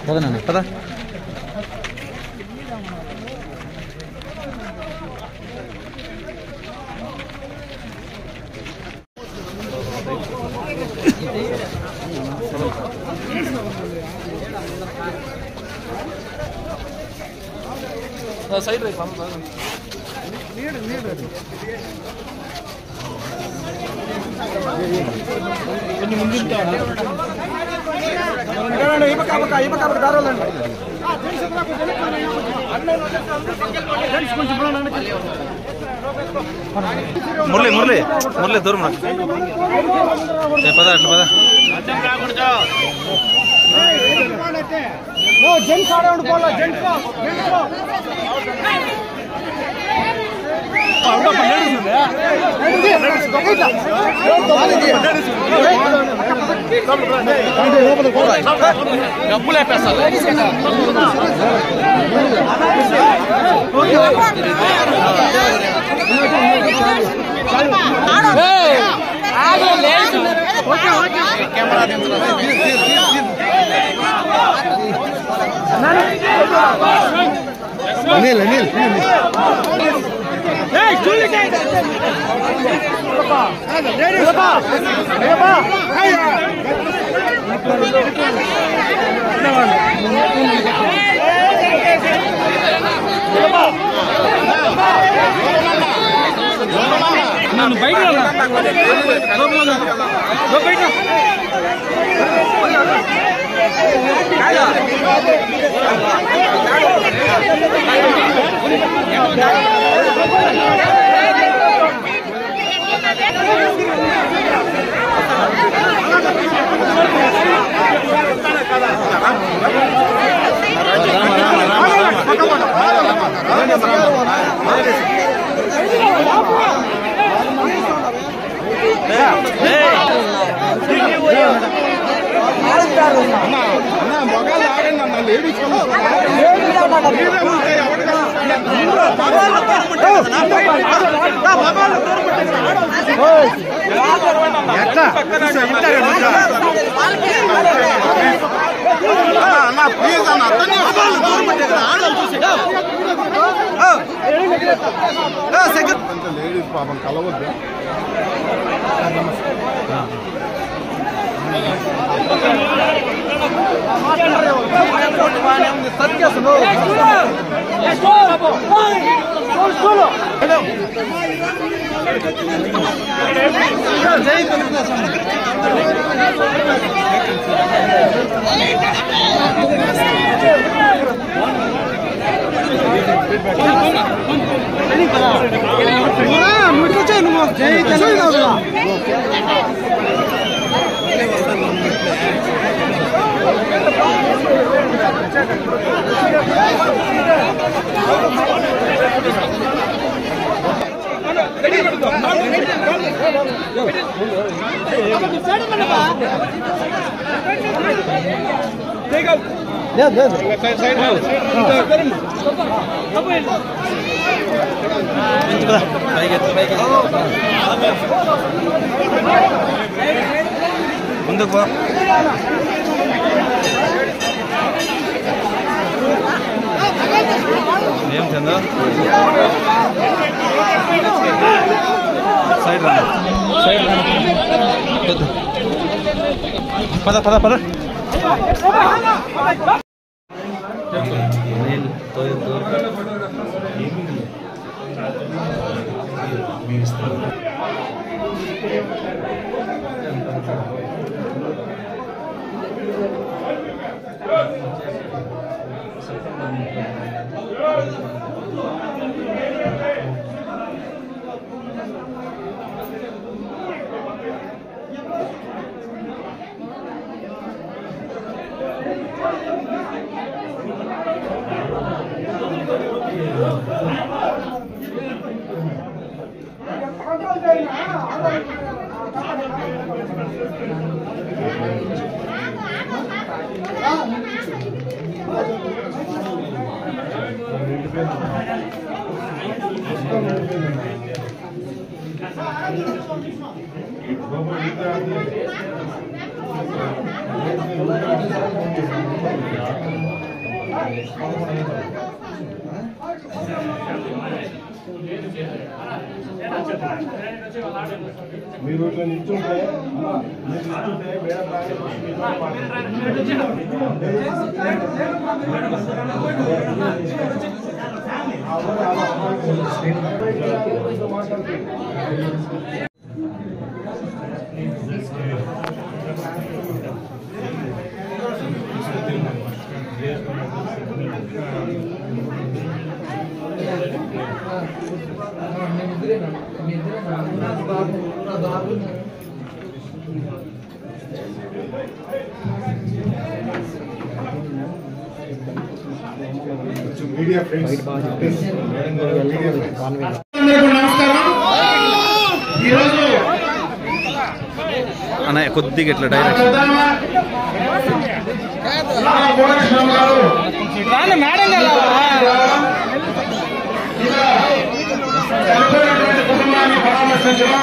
పదనా పద side right కొంచెం ముందు మురళి మురళి మురళి దూరం పద అట్లా పద జెంట్స్ ఆడే ఉండిపోలే జెంట్స్ డబ్బులు వేపేస్తారు అనిల్ అనిల్ నన్ను బయట మొగాలు ఆడండి లేడీస్ ప్లీజ్ అన్న లేడీస్ పాపం కలవద్దు ముందుకు ఏం చందా సైడ్ రా సైడ్ రా పద పద పద మీరు ఇట్లా నిల్చుంటే మీడియా ఫ్రెండ్స్ అన్నయ్య కొద్దిగా ఇట్లా డైరెక్ట్ కుటుంబాన్ని పరామర్శించడం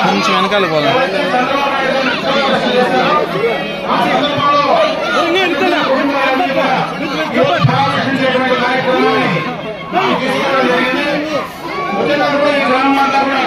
కొంచెం వెనకాల పోదాం. పరామర్శించేటువంటి కార్యక్రమాన్ని ఈ గ్రామం అంతా కూడా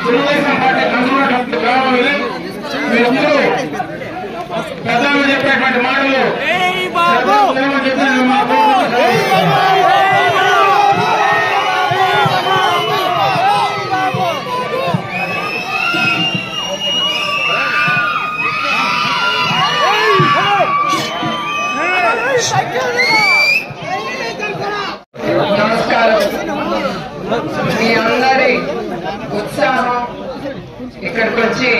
తెలుగుదేశం పార్టీ కన్సూలర్ గ్రామం ఇది. మీరందరూ పెద్దలు చెప్పేటువంటి మాటలు నమస్కారం. మీ అందరి ఉత్సాహం ఇక్కడికి వచ్చి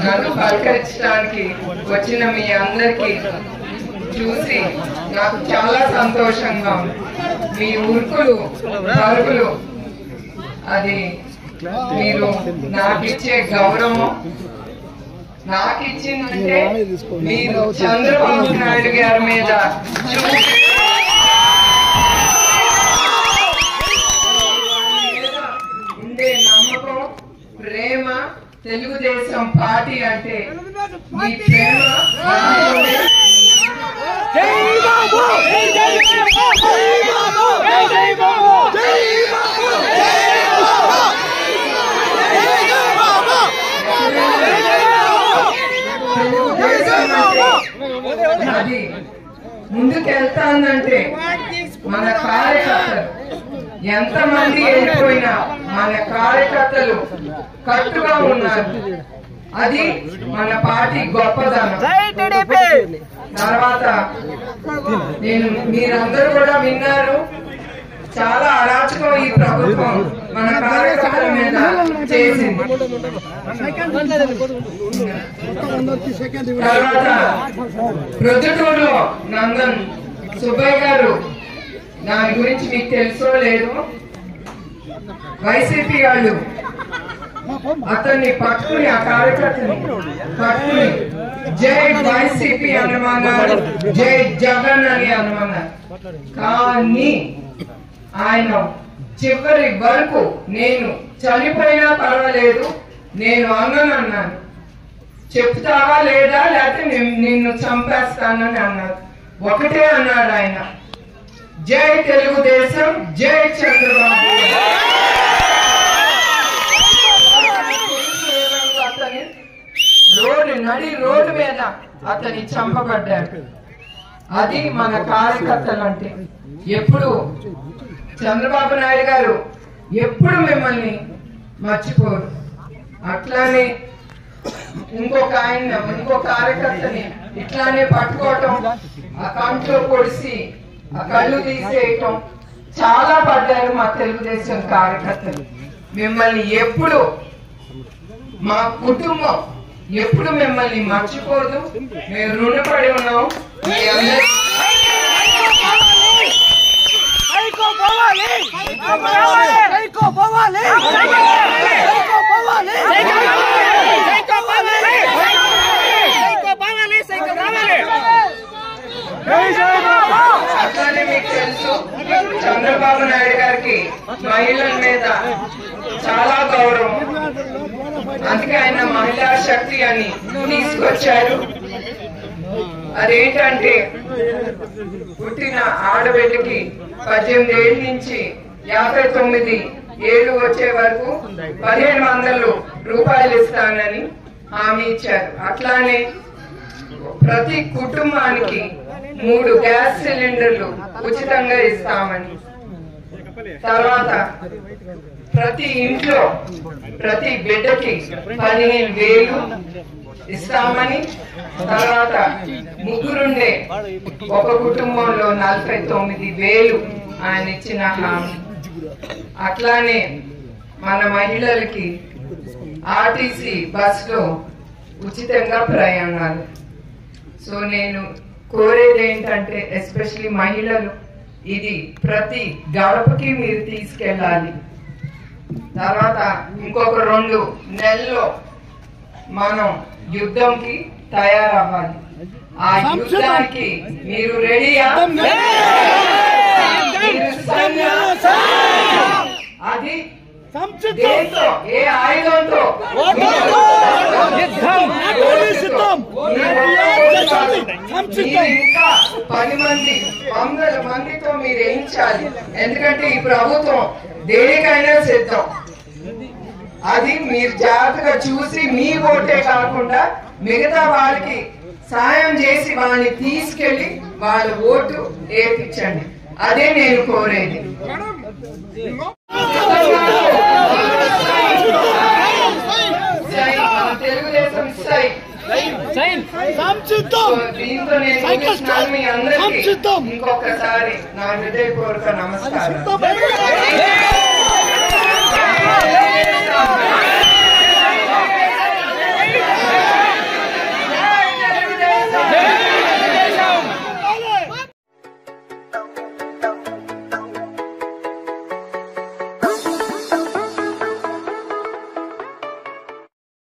నన్ను పలకరించడానికి వచ్చిన మీ అందరికి చూసి నాకు చాలా సంతోషంగా ఉంది. మీ ఉరుకులు పరుగులు అది మీరు నాకిచ్చే గౌరవం. నాకిచ్చిందంటే మీరు చంద్రబాబు నాయుడు గారి మీద ఉండే నమ్మకం, ప్రేమ. తెలుగుదేశం పార్టీ అంటే మీ ప్రేమ. అది ముందుకెళ్తానంటే మన కార్యకర్తలు ఎంతమంది వెళ్ళిపోయినా మన కార్యకర్తలు కట్టుగా ఉన్నారు. అది మన పార్టీ గొప్పదనం. తర్వాత మీరందరూ కూడా విన్నారు, చాలా అరాచకం ఈ ప్రభుత్వం మన కార్యకర్తల మీద చేసింది. తర్వాత ప్రొద్దుటూరులో నందన్ సుబ్బయ్య గారు, దాని గురించి మీకు తెలుసో లేదు, వైసీపీ వాళ్ళు అతన్ని పట్టుకుని, ఆ కార్యకర్తని పట్టుకుని జై వైసీపీ అనమన్నారు, జై జగన్ అని అనమన్నారు. కానీ ఆయన చివరి వరకు నేను చనిపోయినా పర్వాలేదు, నేను అన్నాను, చెప్తావా లేదా, లేకపోతే నిన్ను చంపేస్తానని అన్నారు. ఒకటే అన్నాడు ఆయన, జై తెలుగుదేశం, జై చంద్రబాబు. అతని రోడ్డు మీద అతని చంపబడ్డాడు. అది మన కార్యకర్తలు అంటే. ఎప్పుడు చంద్రబాబు నాయుడు గారు ఎప్పుడు మిమ్మల్ని మర్చిపోరు. అట్లానే ఇంకో కార్యకర్తని ఇట్లానే పట్టుకోవటం, ఆ కంట్లో పొడిసి ఆ కళ్ళు తీసేయటం చాలా పడ్డారు మా తెలుగుదేశం కార్యకర్తలు. మిమ్మల్ని ఎప్పుడు, మా కుటుంబం ఎప్పుడు మిమ్మల్ని మర్చిపోదు. మేము రుణపడి ఉన్నాం. మీ అందరికీ అట్లానే మీకు తెలుసు, చంద్రబాబు నాయుడు గారికి మహిళల మీద చాలా గౌరవం. అందుకే ఆయన మహిళా శక్తి అని తీసుకొచ్చారు. అదేంటంటే పుట్టిన ఆడబిడ్డకి 18 ఏళ్ళ నుంచి 59 ఏళ్ళు వచ్చే వరకు 1500 రూపాయలు ఇస్తానని హామీ ఇచ్చారు. అట్లానే ప్రతి కుటుంబానికి 3 గ్యాస్ సిలిండర్లు ఉచితంగా ఇస్తామని, తర్వాత ప్రతి ఇంట్లో ప్రతి బిడ్డకి 15,000 ఇస్తామని, తర్వాత ముగ్గురుండే ఒక కుటుంబంలో 49,000 ఆయన ఇచ్చిన హామీ. అట్లానే మన మహిళలకి ఆర్టీసీ బస్లో ఉచితంగా ప్రయాణాలు. సో నేను కోరేది ఏంటంటే ఎస్పెషలీ మహిళలు, ఇది ప్రతి గడపకి మీరు తీసుకెళ్ళాలి. తర్వాత ఇంకొక 2 నెలల్లో మనం యుద్ధంకి తయారవ్వాలి. ఆ యుద్ధానికి మీరు రెడీయా? అది దేంతో, ఏ ఆయుధంతో? ఇంకా 10 మంది 100 మందితో మీరు వేయించాలి. ఎందుకంటే ఈ ప్రభుత్వం దేనికైనా సిద్ధం. అది మీరు జాగ్రత్తగా చూసి మీ ఓటే కాకుండా మిగతా వాళ్ళకి సాయం చేసి వాళ్ళని తీసుకెళ్లి వాళ్ళ ఓటు వేయించండి. అదే నేను కోరేది. తెలుగుదేశం దీంతో నేను మీ అందరికీ ఇంకొకసారి నా హృదయపూర్వక నమస్కారం.